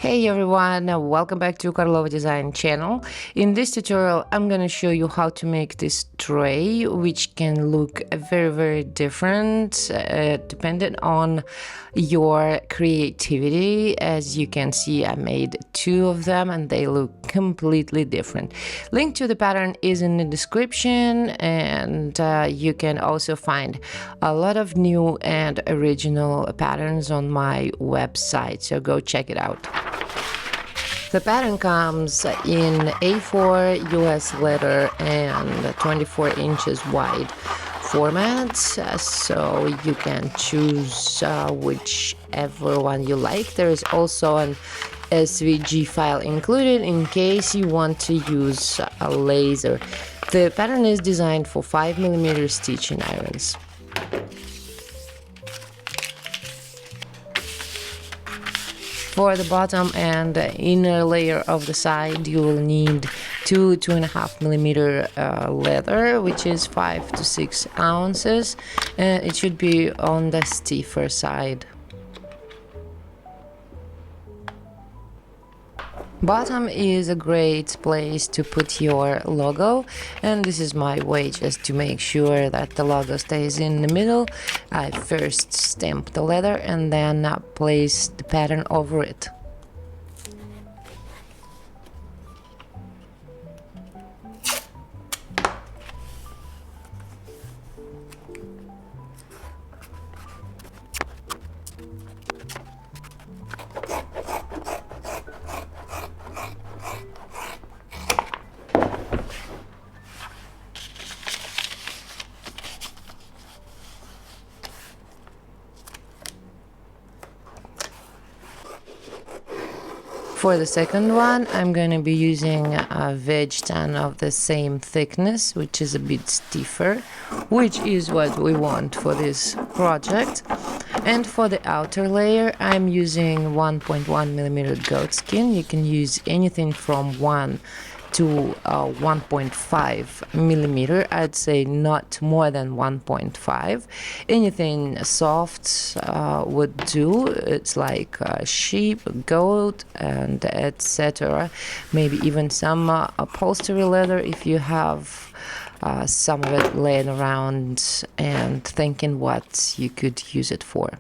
Hey everyone, welcome back to Karlova Design channel. In this tutorial, I'm gonna show you how to make this tray, which can look very different depending on your creativity. As you can see, I made two of them and they look completely different. Link to the pattern is in the description, and you can also find a lot of new and original patterns on my website, so go check it out. The pattern comes in A4 US letter and 24 inches wide format, so you can choose whichever one you like. There is also an SVG file included in case you want to use a laser. The pattern is designed for 5mm stitching irons. For the bottom and the inner layer of the side, you will need 2.5mm leather, which is 5 to 6 ounces, and it should be on the stiffer side. Bottom is a great place to put your logo, and this is my way just to make sure that the logo stays in the middle. I first stamp the leather and then place the pattern over it. For the second one, I'm going to be using a veg tan of the same thickness, which is a bit stiffer, which is what we want for this project. And for the outer layer, I'm using 1.1mm goat skin. You can use anything from 1 to 1.5mm. I'd say not more than 1.5. Anything soft would do. It's like sheep, goat, and etc. Maybe even some upholstery leather if you have some of it laying around and thinking what you could use it for.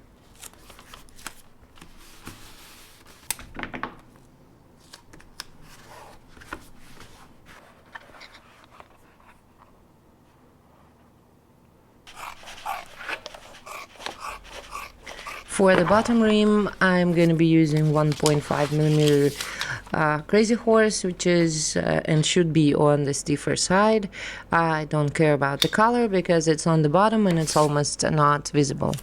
For the bottom rim, I'm going to be using 1.5mm Crazy Horse, which is and should be on the stiffer side. I don't care about the color because it's on the bottom and it's almost not visible.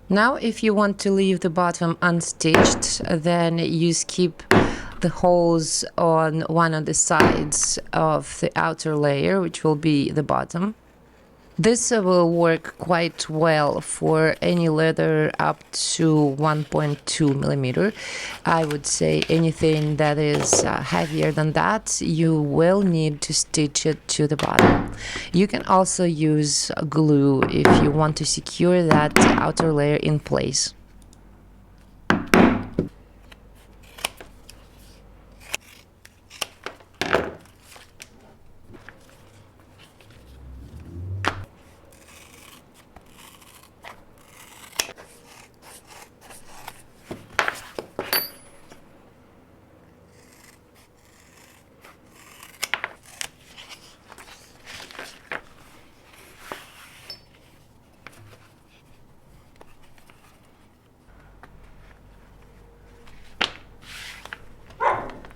Now, if you want to leave the bottom unstitched, then you skip the holes on one of the sides of the outer layer, which will be the bottom. This will work quite well for any leather up to 1.2mm. I would say anything that is heavier than that, you will need to stitch it to the bottom. You can also use glue if you want to secure that outer layer in place.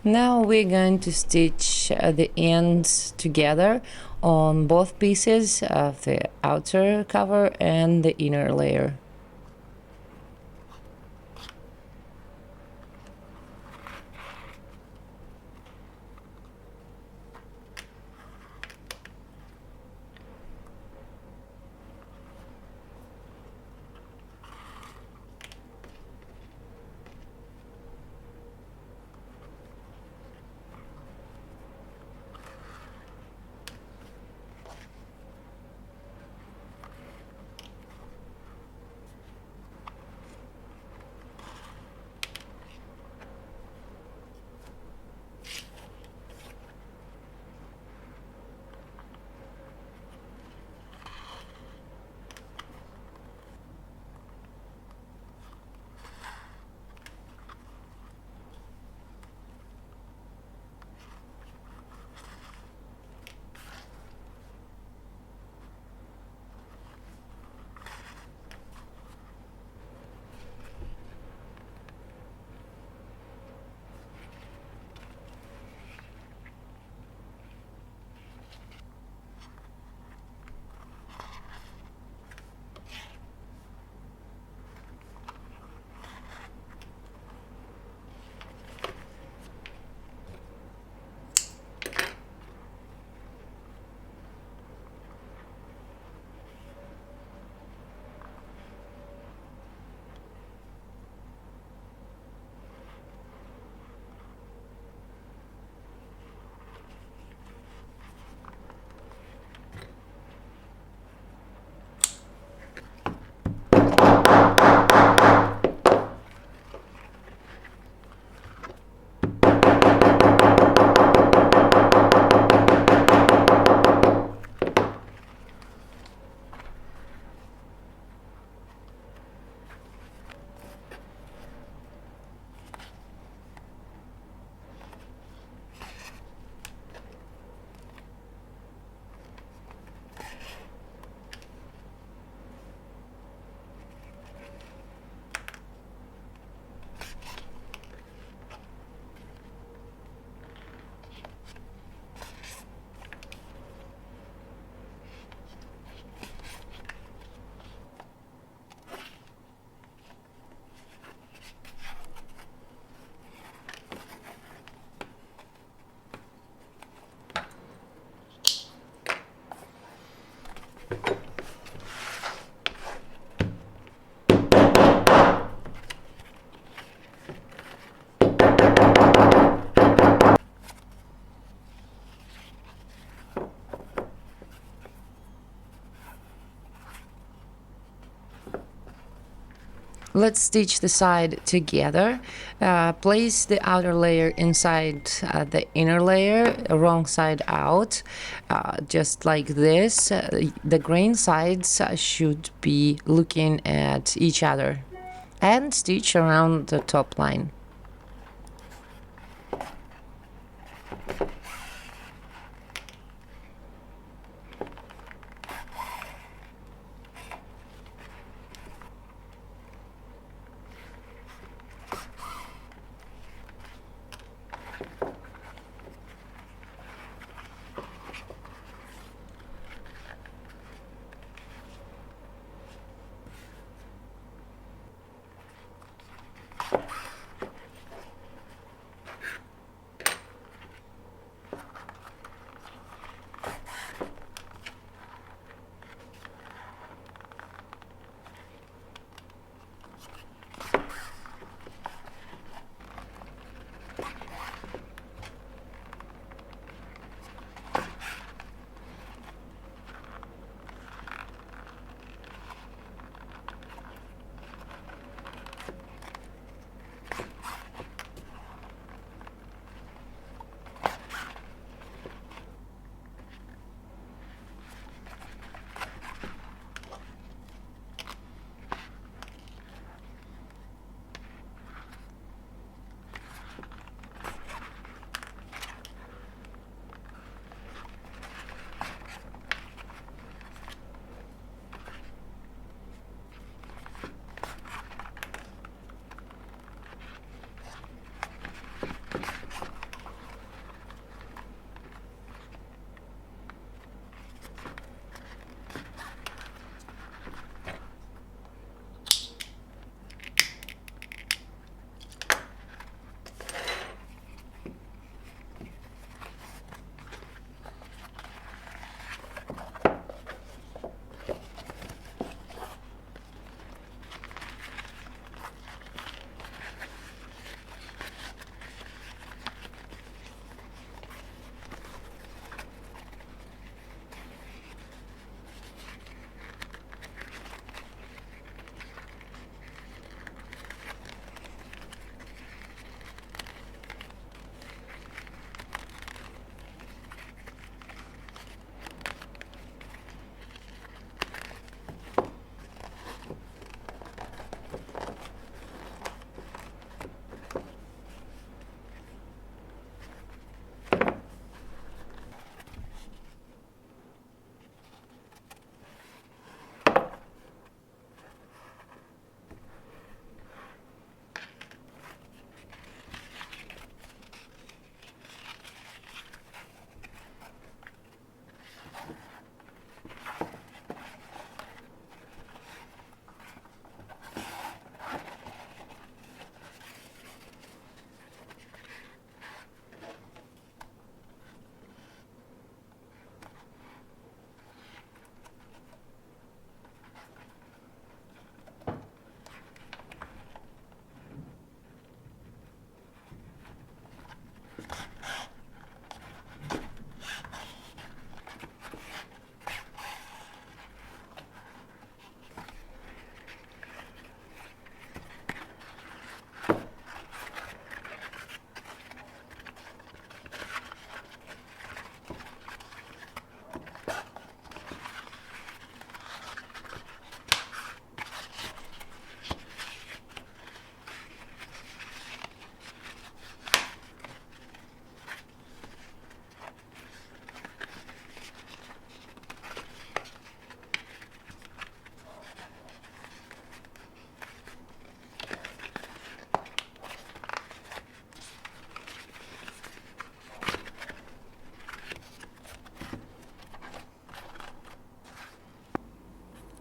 Now we're going to stitch the ends together on both pieces of the outer cover and the inner layer. Let's stitch the side together. Place the outer layer inside the inner layer, wrong side out, just like this. The grain sides should be looking at each other, and stitch around the top line.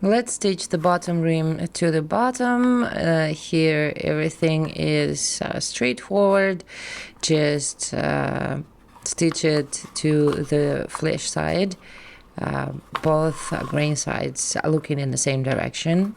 Let's stitch the bottom rim to the bottom. Here everything is straightforward. Just stitch it to the flesh side. Both grain sides are looking in the same direction.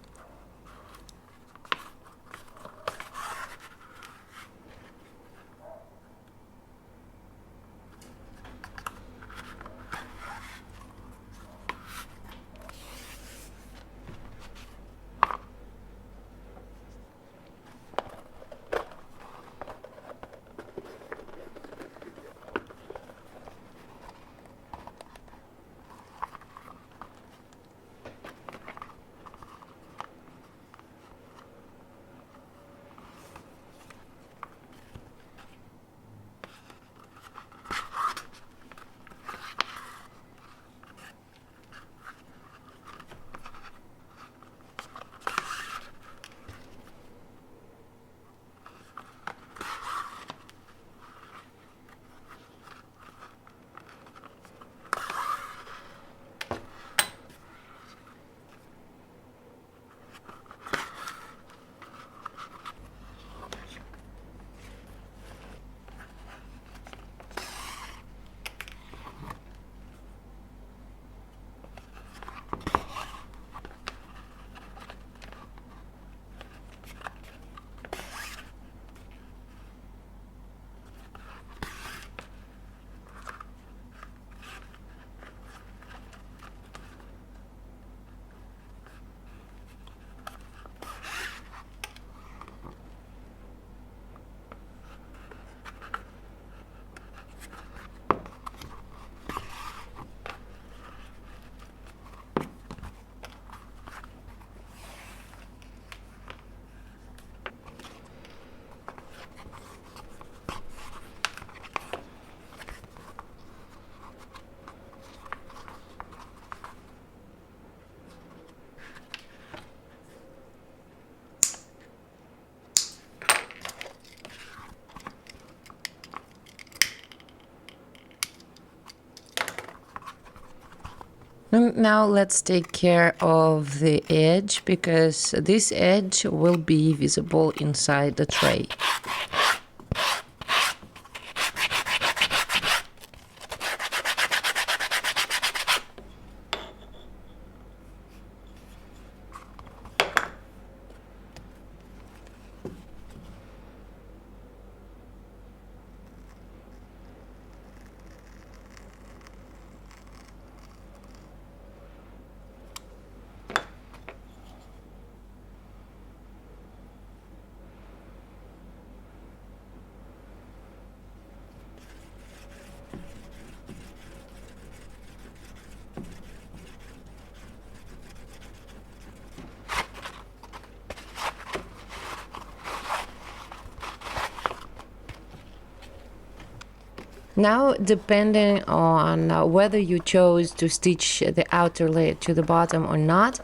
Now let's take care of the edge, because this edge will be visible inside the tray. Now, depending on whether you chose to stitch the outer layer to the bottom or not,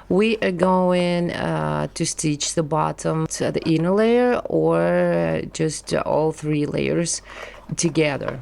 we are going to stitch the bottom to the inner layer, or just all three layers together.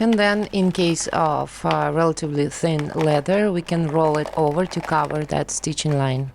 And then in case of relatively thin leather, we can roll it over to cover that stitching line.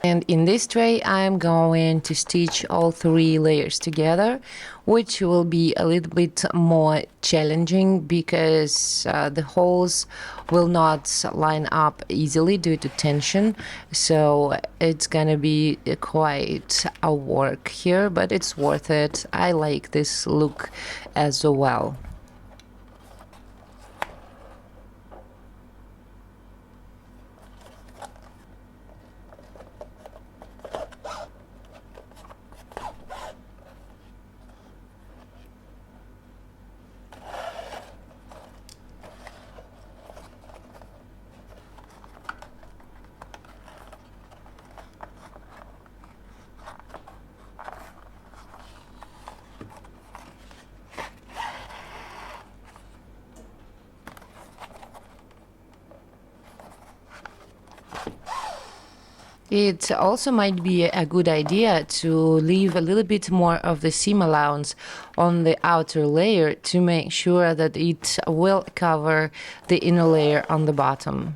And in this tray, I'm going to stitch all 3 layers together, which will be a little bit more challenging because the holes will not line up easily due to tension. So it's gonna be quite a work here, but it's worth it. I like this look as well. It also might be a good idea to leave a little bit more of the seam allowance on the outer layer to make sure that it will cover the inner layer on the bottom.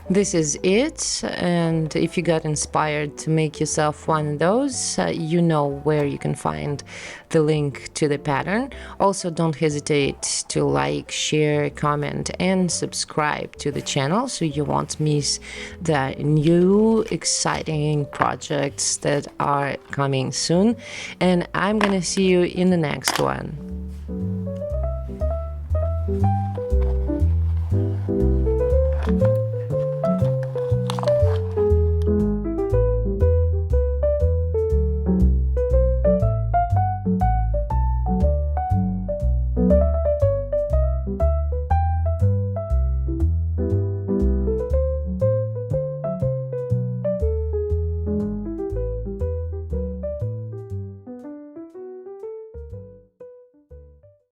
This is it, and if you got inspired to make yourself one of those, you know where you can find the link to the pattern. Also, don't hesitate to like, share, comment, and subscribe to the channel so you won't miss the new exciting projects that are coming soon. And I'm gonna see you in the next one.